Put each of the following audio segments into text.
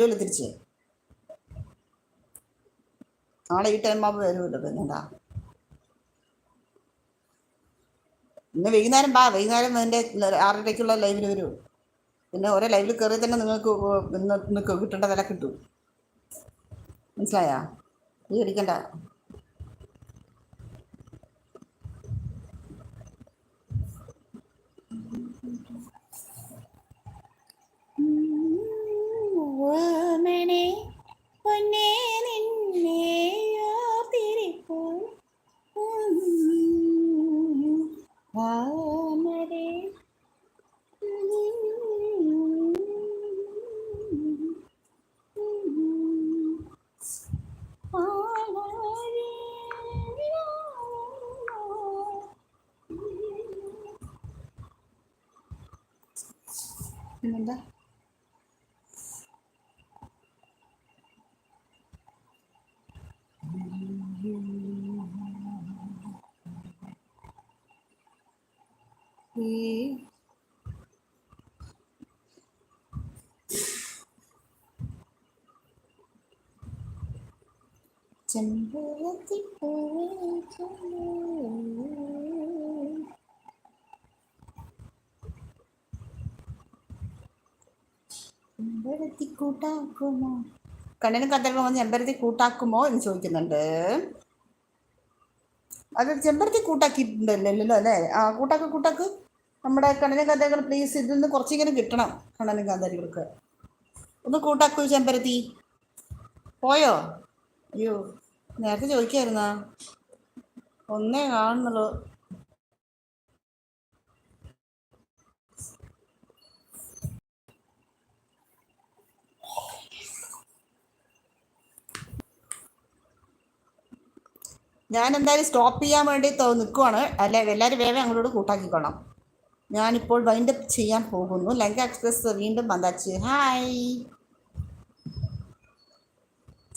തിരിച്ച് നാളെ ഈ ടൈം ആകുമ്പോൾ വരുമല്ലോ. പിന്നെന്താ, ഇന്ന് വൈകുന്നേരം വൈകുന്നേരം അതിൻ്റെ 6:30-ക്കുള്ള ലൈവിൽ വരൂ. പിന്നെ ഓരോ ലൈവിൽ കയറി തന്നെ നിങ്ങൾക്ക് ഇന്ന് കിട്ടേണ്ട വില കിട്ടും. മനസ്സിലായാ? നീ അടിക്കണ്ട. പിന്നെന്താ, ചെമ്പരത്തി കൂട്ടാക്കുമോ, കണ്ണിനും കത്തലും വന്ന് ചെമ്പരത്തി കൂട്ടാക്കുമോ എന്ന് ചോദിക്കുന്നുണ്ട്. അത് ചെമ്പരത്തി കൂട്ടാക്കിയിട്ടുണ്ടല്ലോ അല്ലേ? ആ കൂട്ടാക്ക് നമ്മുടെ കണ്ണിനും കത്തകൾ പ്ലീസ്. ഇതിൽ നിന്ന് കുറച്ചിങ്ങനെ കിട്ടണം. കണ്ണിനും കാന്താരികൾക്ക് ഒന്ന് കൂട്ടാക്കൂ. ചെമ്പരത്തി പോയോ? അയ്യോ, നേരത്തെ ചോദിക്കായിരുന്നാ? ഒന്നേ കാണുന്നുള്ളൂ. ഞാൻ എന്തായാലും സ്റ്റോപ്പ് ചെയ്യാൻ വേണ്ടി നിൽക്കുവാണ്. അല്ലെ എല്ലാവരും വേഗം അങ്ങോട്ട് കൂട്ടാക്കിക്കോണം. ഞാനിപ്പോൾ വൈൻഡപ്പ് ചെയ്യാൻ പോകുന്നു. ലങ്ക എക്സ്പ്രസ് വീണ്ടും വന്നാച്ച്. ഹായ്,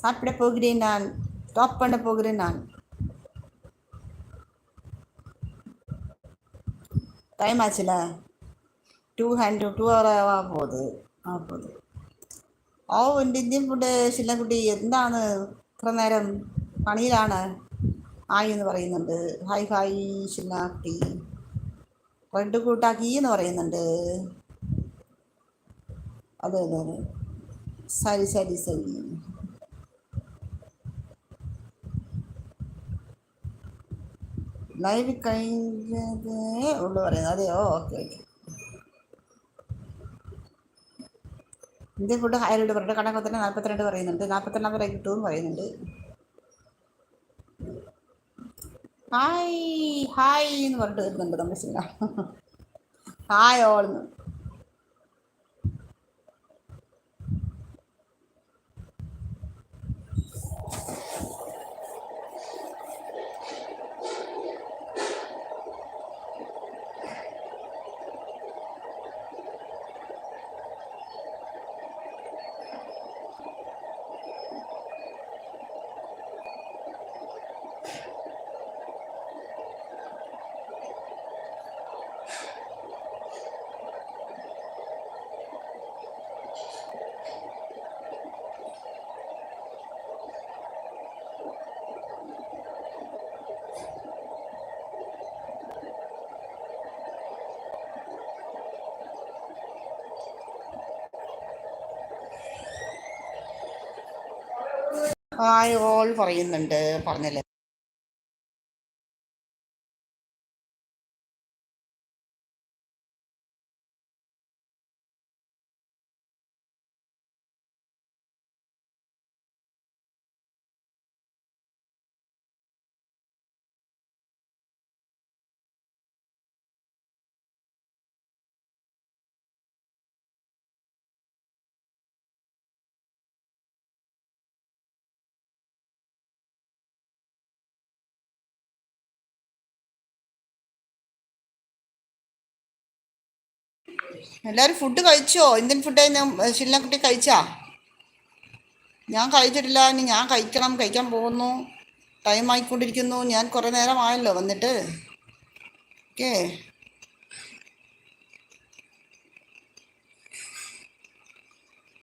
സാപ്പിടെ പോകുகிறேன் நான், ஸ்டாப் பண்ண போகிறேன் நான். டைம் ஆச்சுல, 2 hour പോത്. ഓ എൻ്റെ ഇന്ത്യൻ ഫുഡ്. ശില്ലക്കുട്ടി എന്താണ് ഇത്ര നേരം പണിയിലാണ്? ആയി എന്ന് പറയുന്നുണ്ട്. ഹായ് ഹായ് ശില്ലാക്കുട്ടി. റെഡ് കൂട്ടാക്കി എന്ന് പറയുന്നുണ്ട്. അതെ അതെ അതെ, ശരി. ലൈവ് കഴിഞ്ഞതേ ഉള്ളു പറയുന്നത്. അതെയോ, ഓക്കെ. ഇന്ത്യൻ ഫുഡ് ഹായ് പറഞ്ഞിട്ട് കണക്കത്തിന് 42 പറയുന്നുണ്ട്. 42 വരെ കിട്ടുമെന്ന് പറയുന്നുണ്ട്. ഹായ് എന്ന് പറഞ്ഞിട്ട് വരുന്നുണ്ട് നമ്മുടെ സിനിമ. ഹായ് ഓൾന്ന്. ഹായ് ഓൾ പറയുന്നുണ്ട്. പറഞ്ഞല്ലേ. എല്ലാവരും ഫുഡ് കഴിച്ചോ? ഇന്ത്യൻ ഫുഡ് ശില്ലക്കുട്ടി കഴിച്ചാ? ഞാൻ കഴിച്ചിട്ടില്ല. ഇനി ഞാൻ കഴിക്കാൻ പോകുന്നു. ടൈം ആയിക്കൊണ്ടിരിക്കുന്നു. ഞാൻ കുറേ നേരമായല്ലോ വന്നിട്ട്. ഓക്കേ.